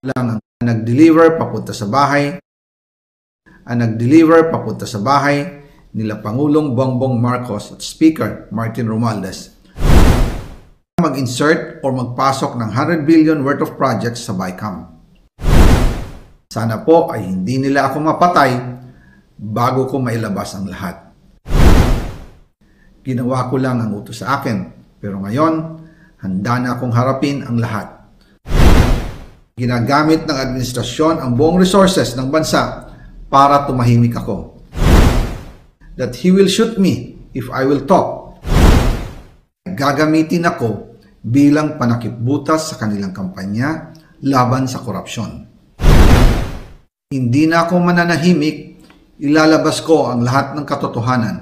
lang ang nag-deliver papunta sa bahay, nila Pangulong Bongbong Marcos at Speaker Martin Romualdez mag-insert o magpasok ng 100 billion worth of projects sa BICAM. Sana po ay hindi nila ako mapatay bago ko mailabas ang lahat. Ginawa ko lang ang utos sa akin, pero ngayon, handa na akong harapin ang lahat. Ginagamit ng administrasyon ang buong resources ng bansa para tumahimik ako. That he will shoot me if I will talk. Gagamitin ako bilang panakipbutas sa kanilang kampanya laban sa korupsyon. Hindi na ako mananahimik, ilalabas ko ang lahat ng katotohanan.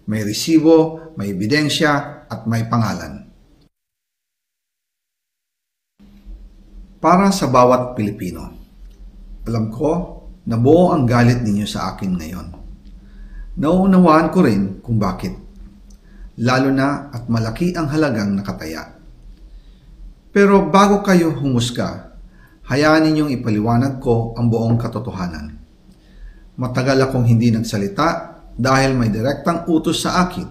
May resibo, may ebidensya, at may pangalan. Para sa bawat Pilipino, alam ko na buo ang galit ninyo sa akin ngayon. Nauunawaan ko rin kung bakit. Lalo na at malaki ang halagang nakataya. Pero bago kayo humusga, hayaan ninyong ipaliwanag ko ang buong katotohanan. Matagal akong hindi nagsalita dahil may direktang utos sa akin.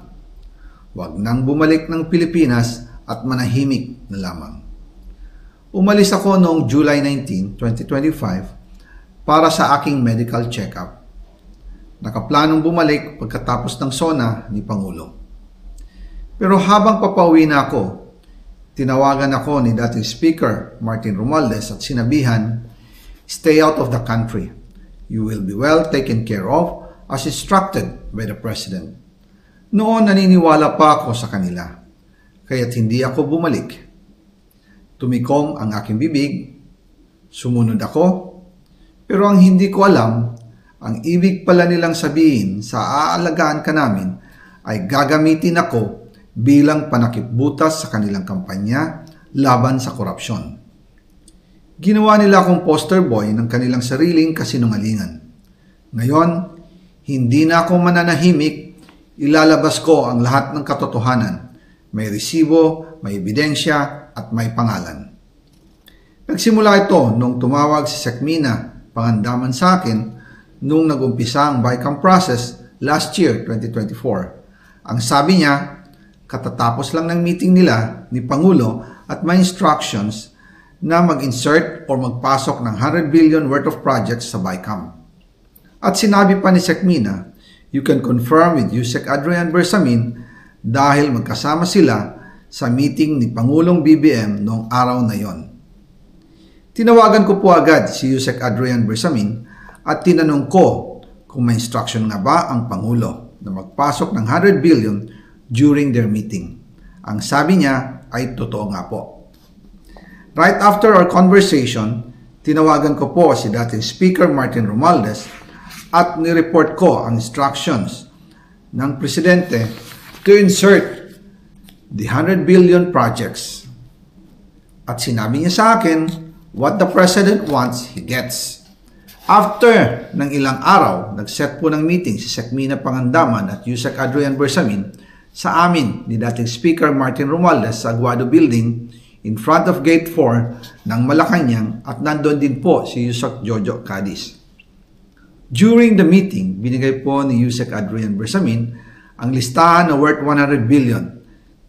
Huwag nang bumalik ng Pilipinas at manahimik na lamang. Umalis ako noong July 19, 2025 para sa aking medical check-up. Nakaplanong bumalik pagkatapos ng SONA ni Pangulo. Pero habang papauwi na ako, tinawagan ako ni dating Speaker Martin Romualdez at sinabihan, "Stay out of the country. You will be well taken care of as instructed by the President." Noon naniniwala pa ako sa kanila, kaya't hindi ako bumalik. Tumikom ang aking bibig, sumunod ako, pero ang hindi ko alam, ang ibig pala nilang sabihin sa aalagaan ka namin ay gagamitin ako bilang panakipbutas sa kanilang kampanya laban sa korupsyon. Ginawa nila akong poster boy ng kanilang sariling kasinungalingan. Ngayon, hindi na ako mananahimik, ilalabas ko ang lahat ng katotohanan. May resibo, may ebidensya, at may pangalan. Nagsimula ito nung tumawag si Sekmina Pangandaman sa akin nung nag-umpisa ang BICAM process last year, 2024. Ang sabi niya, katatapos lang ng meeting nila ni Pangulo at may instructions na mag-insert o magpasok ng 100 billion worth of projects sa BICAM. At sinabi pa ni Sekmina, you can confirm with Yusek Adrian Bersamin dahil magkasama sila sa meeting ni Pangulong BBM noong araw na yon. Tinawagan ko po agad si Yusek Adrian Bersamin at tinanong ko kung may instruction nga ba ang Pangulo na magpasok ng 100 billion during their meeting. Ang sabi niya ay totoo nga po. Right after our conversation, tinawagan ko po si dating Speaker Martin Romualdez at nireport ko ang instructions ng Presidente to insert the 100 billion projects. At sinabi niya sa akin, what the President wants, he gets. After ng ilang araw, nag-set po ng meeting si Sekmina Pangandaman at Yusek Adrian Bersamin sa amin ni dating Speaker Martin Romualdez sa Aguado Building in front of Gate 4 ng Malacanang at nandoon din po si Yusek Jojo Cadiz. During the meeting, binigay po ni Yusek Adrian Bersamin ang listahan na worth 100 billion.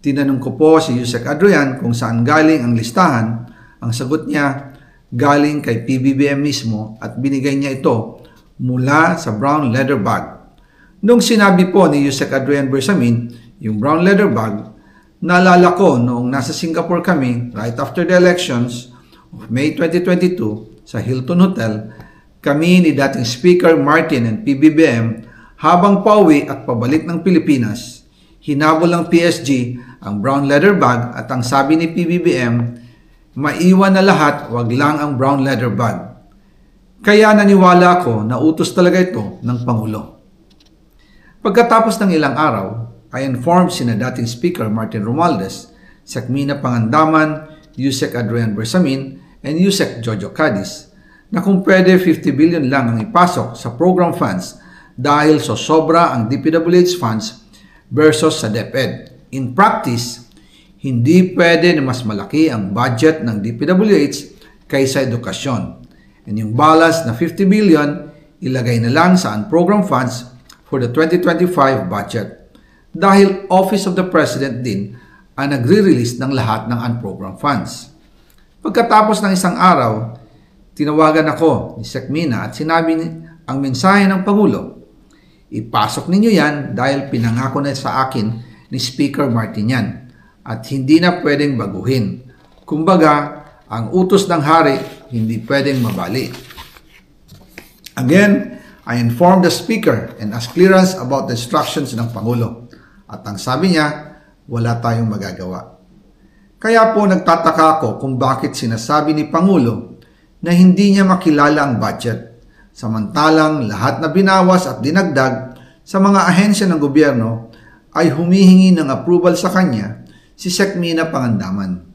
Tinanong ko po si Yusek Adrian kung saan galing ang listahan. Ang sagot niya, galing kay PBBM mismo at binigay niya ito mula sa brown leather bag. Nung sinabi po ni Yusek Adrian Bersamin, yung brown leather bag, naalala ko noong nasa Singapore kami right after the elections of May 2022 sa Hilton Hotel, kami ni dating Speaker Martin and PBBM habang pauwi at pabalik ng Pilipinas, hinabol ng PSG ang brown leather bag at ang sabi ni PBBM, maiwan na lahat, wag lang ang brown leather bag. Kaya naniwala ako na utos talaga ito ng Pangulo. Pagkatapos ng ilang araw, I informed sina dating Speaker Martin Romualdez, Sekmina Pangandaman, Yusek Adrian Bersamin, and Yusek Jojo Cadiz na kung pwede 50 billion lang ang ipasok sa program funds dahil sobra ang DPWH funds versus sa DepEd. In practice, hindi pwede na mas malaki ang budget ng DPWH kaysa edukasyon. And yung balance na 50 billion, ilagay na lang sa unprogrammed funds for the 2025 budget. Dahil Office of the President din ang nagre-release ng lahat ng unprogrammed funds. Pagkatapos ng isang araw, tinawagan ako ni Sec Mina at sinabi ang mensahe ng Pangulo. Ipasok ninyo yan dahil pinangako na sa akin ni Speaker Martin yan at hindi na pwedeng baguhin. Kumbaga, ang utos ng hari hindi pwedeng mabali. Again, I informed the Speaker and asked clearance about the instructions ng Pangulo. At ang sabi niya, wala tayong magagawa. Kaya po nagtataka ako kung bakit sinasabi ni Pangulo na hindi niya makilala ang budget, samantalang lahat na binawas at dinagdag sa mga ahensya ng gobyerno ay humihingi ng approval sa kanya si Sec Mina Pangandaman.